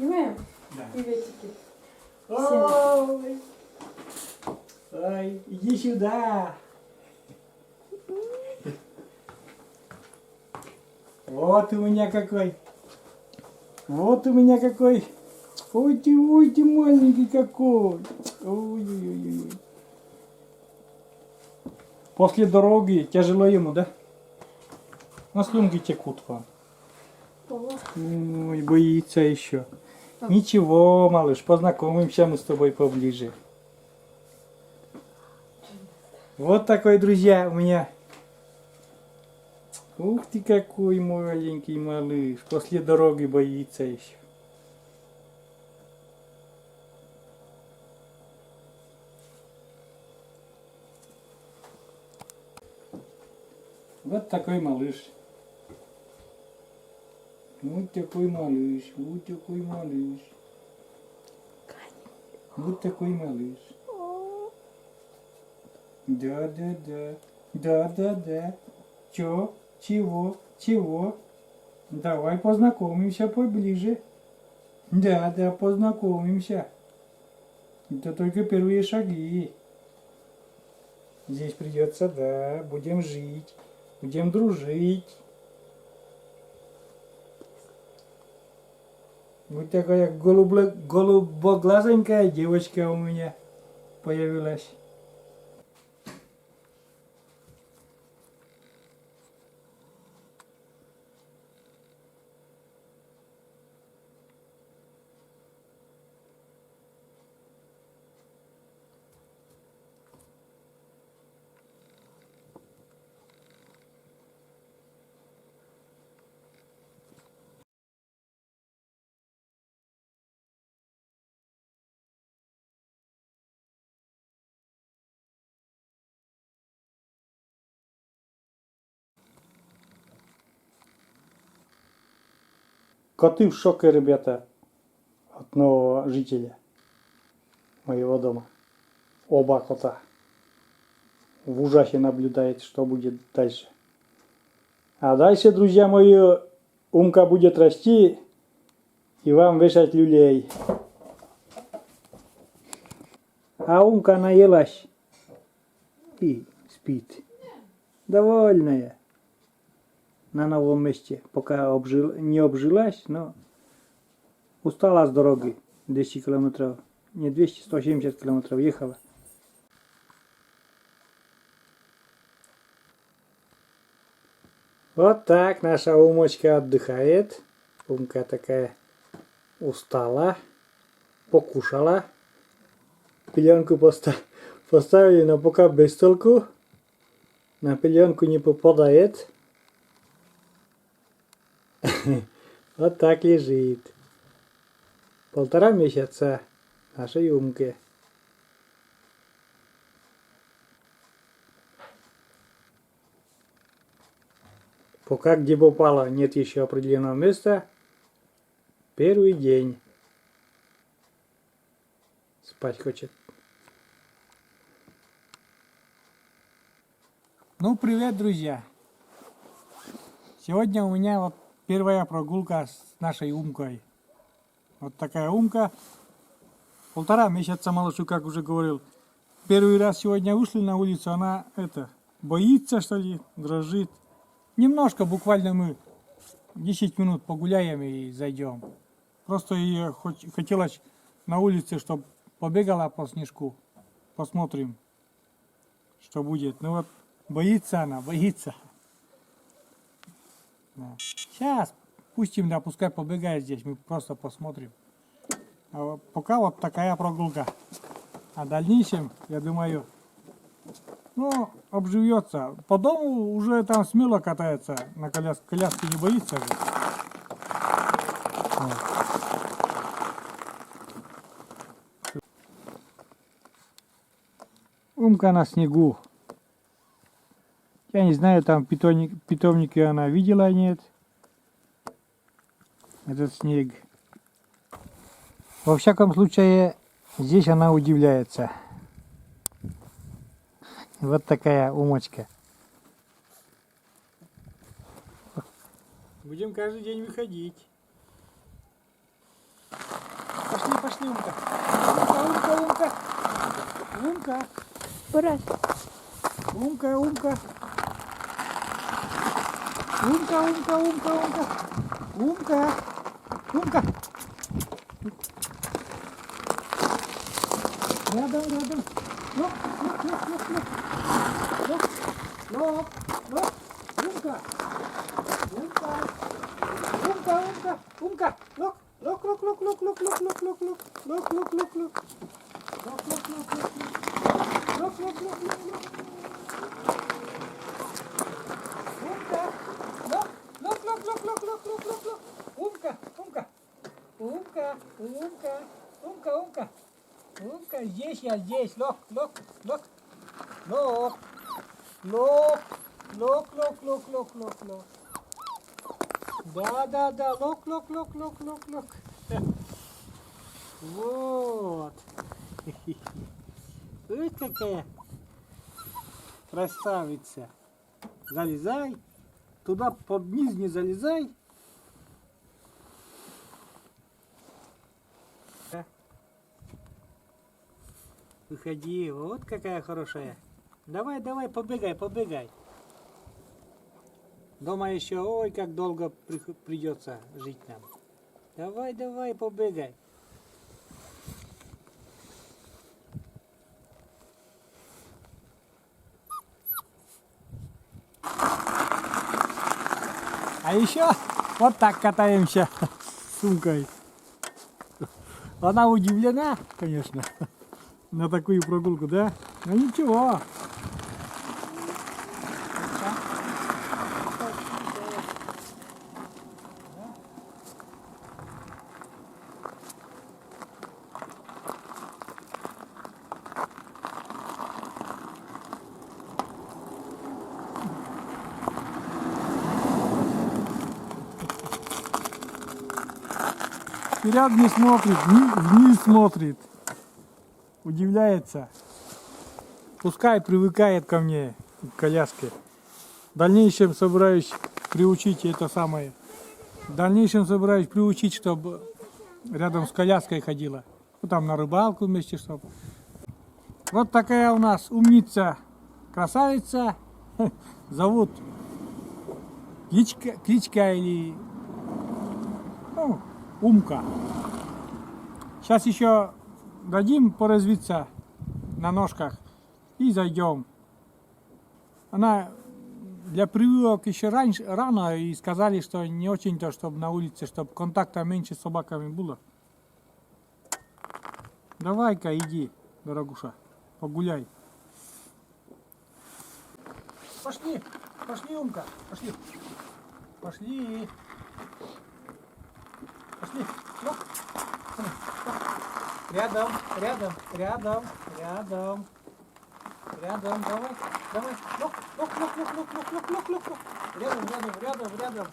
Снимаем? Да. Приветики. Ой, ой, иди сюда. Вот у меня какой. Вот у меня какой. Ой ты маленький какой. Ой-ой-ой. После дороги тяжело ему, да? На слюнки текут вам. Ой, боится еще. Ничего, малыш, познакомимся мы с тобой поближе. Вот такой, друзья, у меня. Ух ты, какой маленький малыш. После дороги боится еще. Вот такой малыш. Вот такой малыш. Вот такой малыш. Вот такой малыш. Да. Да. Чё? Чего? Чего? Давай познакомимся поближе. Да, познакомимся. Это только первые шаги. Здесь придется, да, будем жить. Будем дружить. Вот такая голубоглазенькая девочка у меня появилась. Коты в шоке, ребята, от нового жителя моего дома. Оба кота. В ужасе наблюдает, что будет дальше. А дальше, друзья мои, Умка будет расти и вам вешать люлей. А Умка наелась и спит. Довольная. На новом месте. Пока не обжилась, но устала с дороги. 200 километров. Не 200, 170 километров ехала. Вот так наша Умочка отдыхает. Умка такая устала. Покушала. Пеленку поставили, но пока без толку. На пеленку не попадает. Вот так лежит. 1,5 месяца нашей Умке. Пока где попало, нет еще определенного места. Первый день. Спать хочет. Ну, привет, друзья. Сегодня у меня вот первая прогулка с нашей Умкой. Вот такая Умка. 1,5 месяца малышу, как уже говорил. Первый раз сегодня вышли на улицу, она боится, что ли, дрожит. Немножко, буквально мы 10 минут погуляем и зайдем. Просто ей хотелось на улице, чтобы побегала по снежку. Посмотрим, что будет. Ну вот, боится она, боится. Да. Сейчас пустим, да, пускай побегает здесь, мы просто посмотрим. А пока вот такая прогулка. А в дальнейшем, я думаю, ну, обживется. По дому уже там смело катается на коляске. Коляски не боится же. Вот. Умка на снегу. Я не знаю, там питомники она видела, нет. Этот снег. Во всяком случае, здесь она удивляется. Вот такая Умочка. Будем каждый день выходить. пошли, Умка. Умка, Умка, Умка. Умка. Брось. Умка, Умка. Умка, Умка, Умка, Умка. Умка. Умка. Рядом, рядом. Лок, лок, лок, лок, лок. Лок, лок, лок. Умка. Умка. Умка, Умка, Умка. Лок, лок, лок, лок, лок, лок, лок, лок, лок, лок. Лок, лок, лок, лок. Лок, лок, лок, лок, лок. Лок, лок, лок, лок, лок. Умка. Лок, лок, лок, лок, лок, лок, лок, лок, лок. Умка, Умка. Умка, Умка. Умка, Умка. Умка, здесь я, здесь. Лок, лок, лок. Лок. Лок. Лок, лок, лок, лок, лок, лок. Да, да, да. Лок, лок, лок, лок, лок, лок. Вот. Ой, какая красавица. Залезай. Туда под низ не залезай. Выходи, вот какая хорошая. Давай, давай, побегай, побегай. Дома еще, ой, как долго придется жить нам. Давай, давай, побегай. А еще вот так катаемся с сумкой. Она удивлена, конечно, на такую прогулку, да? Но ничего. Вперед не смотрит, вниз смотрит. Удивляется. Пускай привыкает ко мне, к коляске. В дальнейшем собираюсь приучить это самое. В дальнейшем собираюсь приучить, чтобы рядом с коляской ходила. Ну, там на рыбалку вместе, чтобы. Вот такая у нас умница, красавица. Зовут кличка или ну, Умка. Сейчас еще дадим поразвиться на ножках и зайдем. Она для прививок еще раньше, рано, и сказали, что не очень-то, чтобы на улице, чтобы контакта меньше с собаками было. Давай-ка иди, дорогуша, погуляй. Пошли, пошли, Умка, пошли. Пошли. Пошли. Лок. Рядом, рядом, рядом, рядом. Рядом, давай, давай. Лок, лок, лок, лок, лок, лок, лок, лок, лок, лок. Рядом, рядом, рядом, рядом.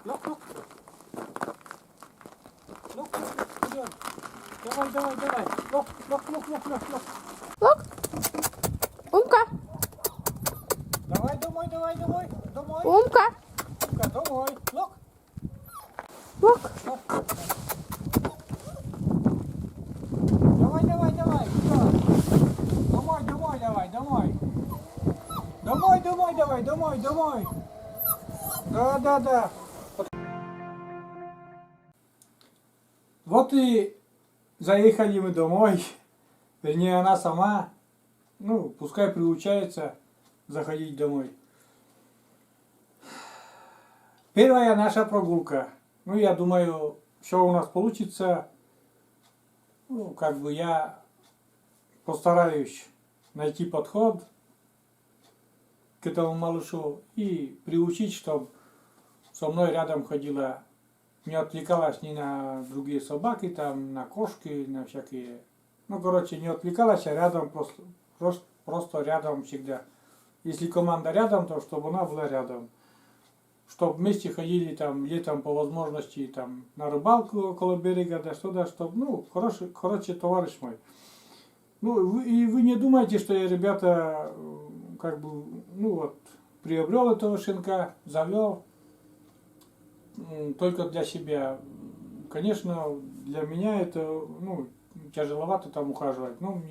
Лок, лок. Лок, лок, вперед. Давай, давай, давай. Лок, лок, лок, лок, лок, лок. Лок. Умка. Давай, домой, давай, домой, домой. Умка. Умка, домой. Лок. Лок. Давай, давай, давай. Домой, домой, давай, домой. Домой, домой, давай, домой, домой. Да, да, да. Вот и заехали мы домой. Вернее, она сама, ну, пускай приучается заходить домой. Первая наша прогулка. Ну, я думаю, все у нас получится. Ну, как бы я постараюсь найти подход к этому малышу и приучить, чтобы со мной рядом ходила, не отвлекалась ни на другие собаки, там, на кошки, на всякие. Ну, короче, не отвлекалась, а рядом просто рядом всегда. Если команда рядом, то чтобы она была рядом. Чтобы вместе ходили там летом по возможности там на рыбалку около берега, да что-то, чтобы, ну, короче, товарищ мой. Ну, и вы не думайте, что я, ребята, как бы, ну вот, приобрел этого щенка, завел только для себя. конечно, для меня это, ну, тяжеловато там ухаживать. Ну,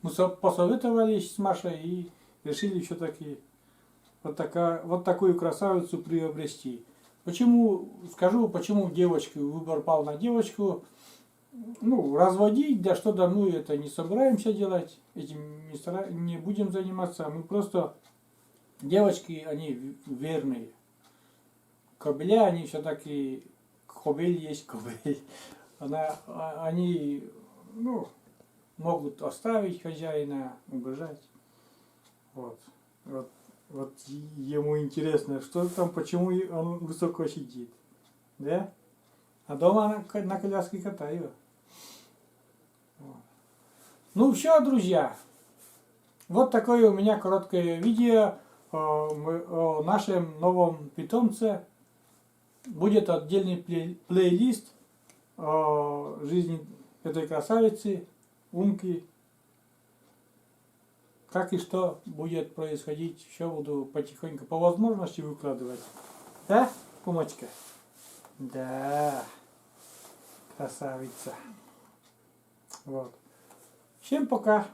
мы посоветовались с Машей и решили все-таки вот такую красавицу приобрести. Почему, скажу, почему девочку, выбор пал на девочку. Ну, разводить, да что-то мы это не собираемся делать, этим не будем заниматься. Мы просто, девочки, они верные. Кобеля, они все-таки, кобель есть кобель. Они, ну, могут оставить хозяина, убежать. Вот. Вот ему интересно, что там, почему он высоко сидит. Да? А дома на коляске катаю. Вот. Ну все, друзья. Вот такое у меня короткое видео о нашем новом питомце. Будет отдельный плейлист о жизни этой красавицы, Умки. Как и что будет происходить, все буду потихоньку по возможности выкладывать. Да, Пумочка? Да, красавица. Вот. Всем пока.